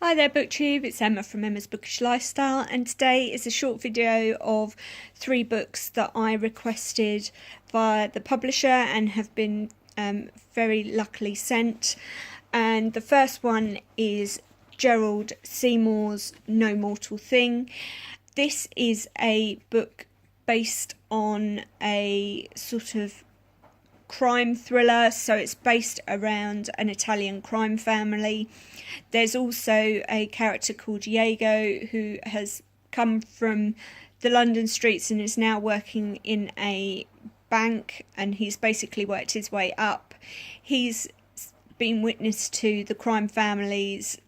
Hi there BookTube, it's Emma from Emma's Bookish Lifestyle, and today is a short video of 3 books that I requested via the publisher and have been very luckily sent. And the first one is Gerald Seymour's No Mortal Thing. This is a book based on a sort of crime thriller, so it's based around an Italian crime family. There's also a character called Diego who has come from the London streets and is now working in a bank, and he's basically worked his way up. He's been witness to the crime family's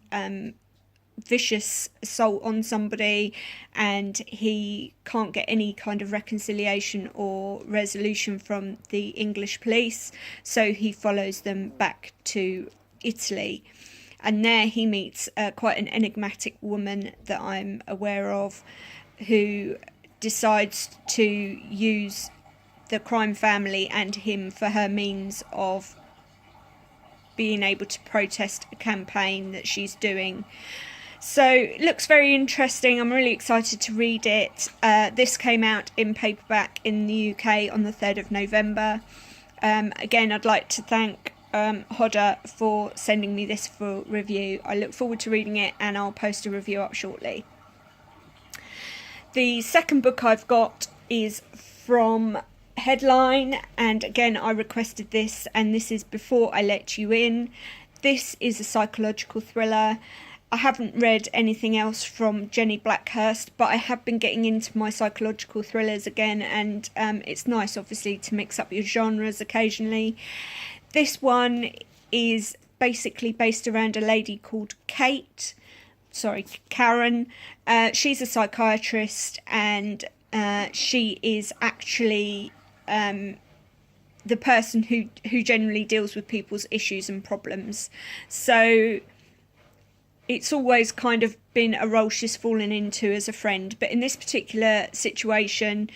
vicious assault on somebody, and he can't get any kind of reconciliation or resolution from the English police, so he follows them back to Italy, and there he meets quite an enigmatic woman that I'm aware of, who decides to use the crime family and him for her means of being able to protest a campaign that she's doing. So it looks very interesting. I'm really excited to read it. This came out in paperback in the UK on the 3rd of November. Again, I'd like to thank Hodder for sending me this for review. I look forward to reading it, and I'll post a review up shortly. The second book I've got is from Headline, and again I requested this, and this is Before I Let You In. This is a psychological thriller. I haven't read anything else from Jenny Blackhurst, but I have been getting into my psychological thrillers again, and it's nice obviously to mix up your genres occasionally. This one is basically based around a lady called Karen. She's a psychiatrist, and she is actually the person who generally deals with people's issues and problems. So it's always kind of been a role she's fallen into as a friend. But in this particular situation,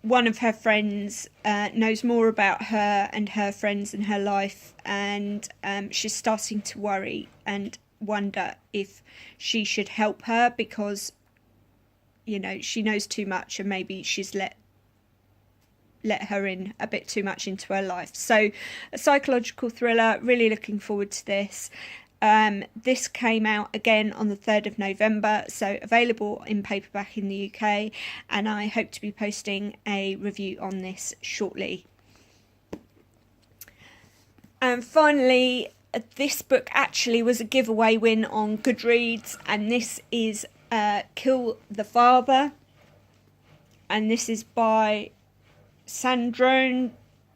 one of her friends knows more about her and her friends and her life, and she's starting to worry and wonder if she should help her, because, you know, she knows too much and maybe she's let her in a bit too much into her life. So a psychological thriller, really looking forward to this. This came out again on the 3rd of November, so available in paperback in the UK, and I hope to be posting a review on this shortly. And finally, this book actually was a giveaway win on Goodreads, and this is Kill the Father, and this is by Sandrone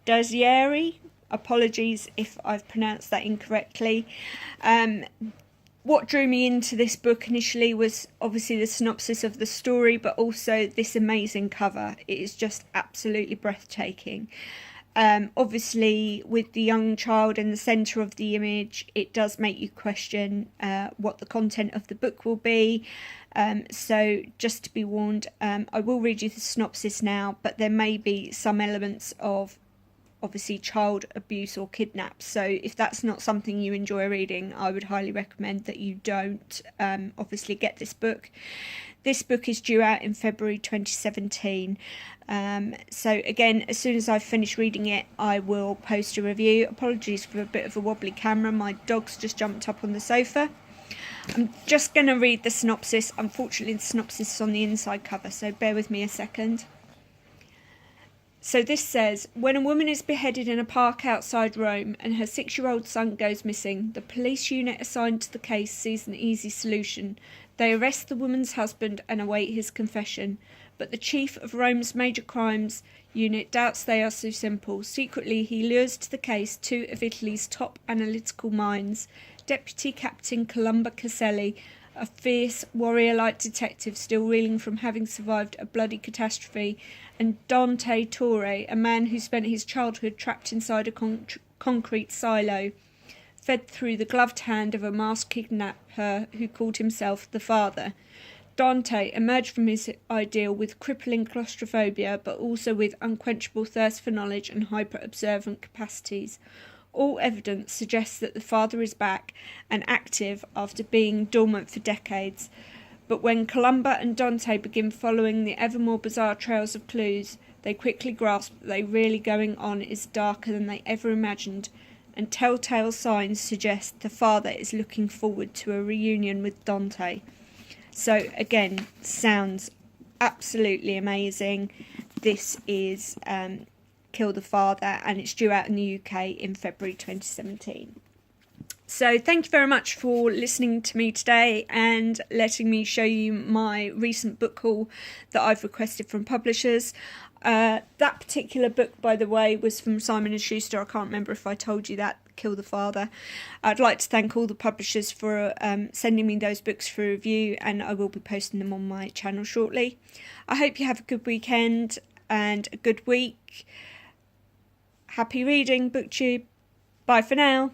Dazieri. Apologies if I've pronounced that incorrectly. What drew me into this book initially was obviously the synopsis of the story, but also this amazing cover. It is just absolutely breathtaking. Obviously, with the young child in the centre of the image, it does make you question what the content of the book will be. So just to be warned, I will read you the synopsis now, but there may be some elements of obviously child abuse or kidnaps, so if that's not something you enjoy reading, I would highly recommend that you don't obviously get this book. This book is due out in February 2017, so again, as soon as I've finished reading it, I will post a review. Apologies for a bit of a wobbly camera, my dog's just jumped up on the sofa. I'm just going to read the synopsis. Unfortunately, the synopsis is on the inside cover, so bear with me a second. So this says, when a woman is beheaded in a park outside Rome and her 6-year-old son goes missing, the police unit assigned to the case sees an easy solution. They arrest the woman's husband and await his confession. But the chief of Rome's major crimes unit doubts they are so simple. Secretly, he lures to the case 2 of Italy's top analytical minds, Deputy Captain Columba Caselli, a fierce, warrior-like detective still reeling from having survived a bloody catastrophe, and Dante Torre, a man who spent his childhood trapped inside a concrete silo, fed through the gloved hand of a masked kidnapper who called himself the Father. Dante emerged from his ideal with crippling claustrophobia, but also with unquenchable thirst for knowledge and hyper-observant capacities. all evidence suggests that the father is back and active after being dormant for decades. But when Columba and Dante begin following the ever more bizarre trails of clues, they quickly grasp that they really going on is darker than they ever imagined, and telltale signs suggest the father is looking forward to a reunion with Dante. So again, sounds absolutely amazing. This is Kill the Father, and it's due out in the UK in February 2017. So thank you very much for listening to me today and letting me show you my recent book haul that I've requested from publishers. That particular book, by the way, was from Simon & Schuster. I can't remember if I told you that, Kill the Father. I'd like to thank all the publishers for sending me those books for review, and I will be posting them on my channel shortly. I hope you have a good weekend and a good week. Happy reading, BookTube. Bye for now.